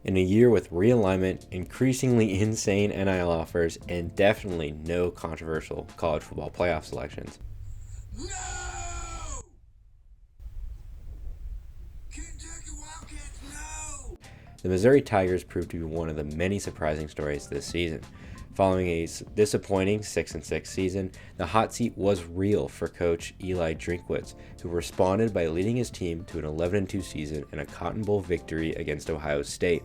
In a year with realignment, increasingly insane NIL offers, and definitely no controversial college football playoff selections. No! Kentucky Wildcats, no! The Missouri Tigers proved to be one of the many surprising stories this season. Following a disappointing 6-6 season, the hot seat was real for coach Eli Drinkwitz, who responded by leading his team to an 11-2 season and a Cotton Bowl victory against Ohio State.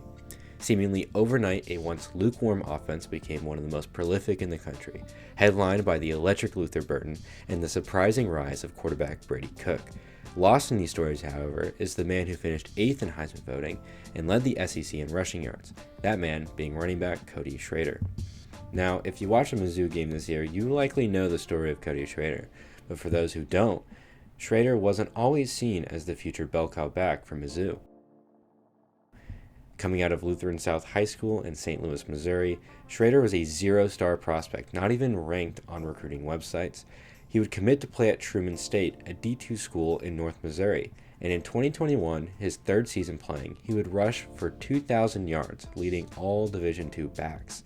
Seemingly overnight, a once lukewarm offense became one of the most prolific in the country, headlined by the electric Luther Burton and the surprising rise of quarterback Brady Cook. Lost in these stories, however, is the man who finished 8th in Heisman voting and led the SEC in rushing yards, that man being running back Cody Schrader. Now, if you watch a Mizzou game this year, you likely know the story of Cody Schrader, but for those who don't, Schrader wasn't always seen as the future bell cow back for Mizzou. Coming out of Lutheran South High School in St. Louis, Missouri, Schrader was a zero-star prospect, not even ranked on recruiting websites. He would commit to play at Truman State, a D2 school in North Missouri, and in 2021, his third season playing, he would rush for 2,000 yards, leading all Division II backs.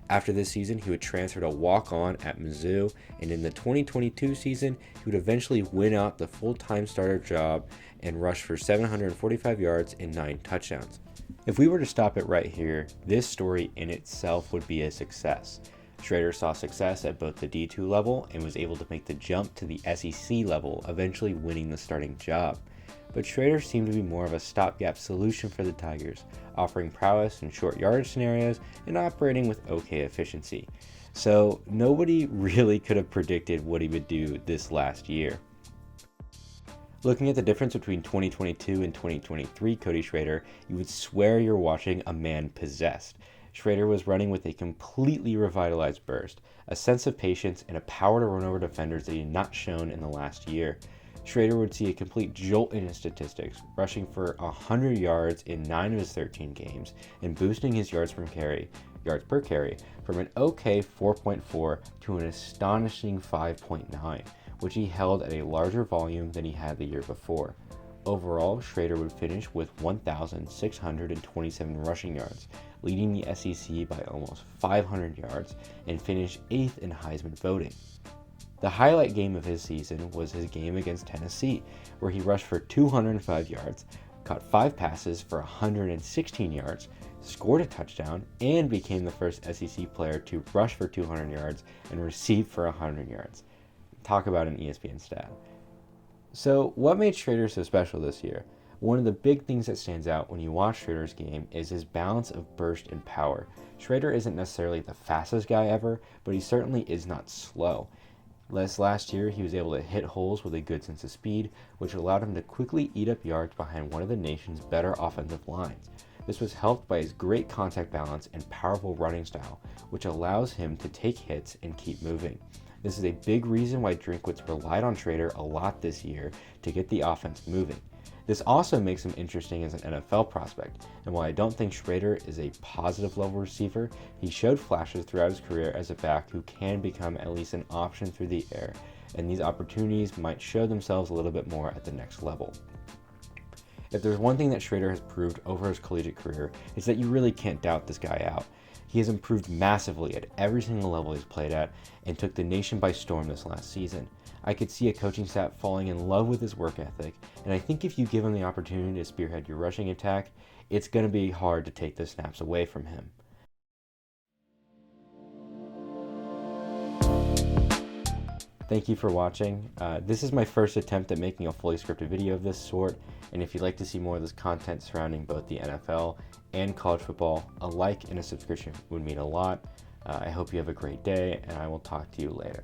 After this season, he would transfer to walk-on at Mizzou, and in the 2022 season, he would eventually win out the full-time starter job and rush for 745 yards and 9 touchdowns. If we were to stop it right here, this story in itself would be a success. Schrader saw success at both the D2 level and was able to make the jump to the SEC level, eventually winning the starting job. But Schrader seemed to be more of a stopgap solution for the Tigers, offering prowess in short yardage scenarios and operating with okay efficiency. So nobody really could have predicted what he would do this last year. Looking at the difference between 2022 and 2023 Cody Schrader, you would swear you're watching a man possessed. Schrader was running with a completely revitalized burst, a sense of patience, and a power to run over defenders that he had not shown in the last year. Schrader would see a complete jolt in his statistics, rushing for 100 yards in 9 of his 13 games, and boosting his yards per carry, from an okay 4.4 to an astonishing 5.9, which he held at a larger volume than he had the year before. Overall, Schrader would finish with 1,627 rushing yards, leading the SEC by almost 500 yards, and finish 8th in Heisman voting. The highlight game of his season was his game against Tennessee, where he rushed for 205 yards, caught 5 passes for 116 yards, scored a touchdown, and became the first SEC player to rush for 200 yards and receive for 100 yards. Talk about an ESPN stat. So what made Schrader so special this year? One of the big things that stands out when you watch Schrader's game is his balance of burst and power. Schrader isn't necessarily the fastest guy ever, but he certainly is not slow. Last year, he was able to hit holes with a good sense of speed, which allowed him to quickly eat up yards behind one of the nation's better offensive lines. This was helped by his great contact balance and powerful running style, which allows him to take hits and keep moving. This is a big reason why Drinkwitz relied on Schrader a lot this year to get the offense moving. This also makes him interesting as an NFL prospect, and while I don't think Schrader is a positive level receiver, he showed flashes throughout his career as a back who can become at least an option through the air, and these opportunities might show themselves a little bit more at the next level. If there's one thing that Schrader has proved over his collegiate career, it's that you really can't doubt this guy out. He has improved massively at every single level he's played at and took the nation by storm this last season. I could see a coaching staff falling in love with his work ethic, and I think if you give him the opportunity to spearhead your rushing attack, it's going to be hard to take the snaps away from him. Thank you for watching. This is my first attempt at making a fully scripted video of this sort, and if you'd like to see more of this content surrounding both the NFL and college football, a like and a subscription would mean a lot. I hope you have a great day, and I will talk to you later.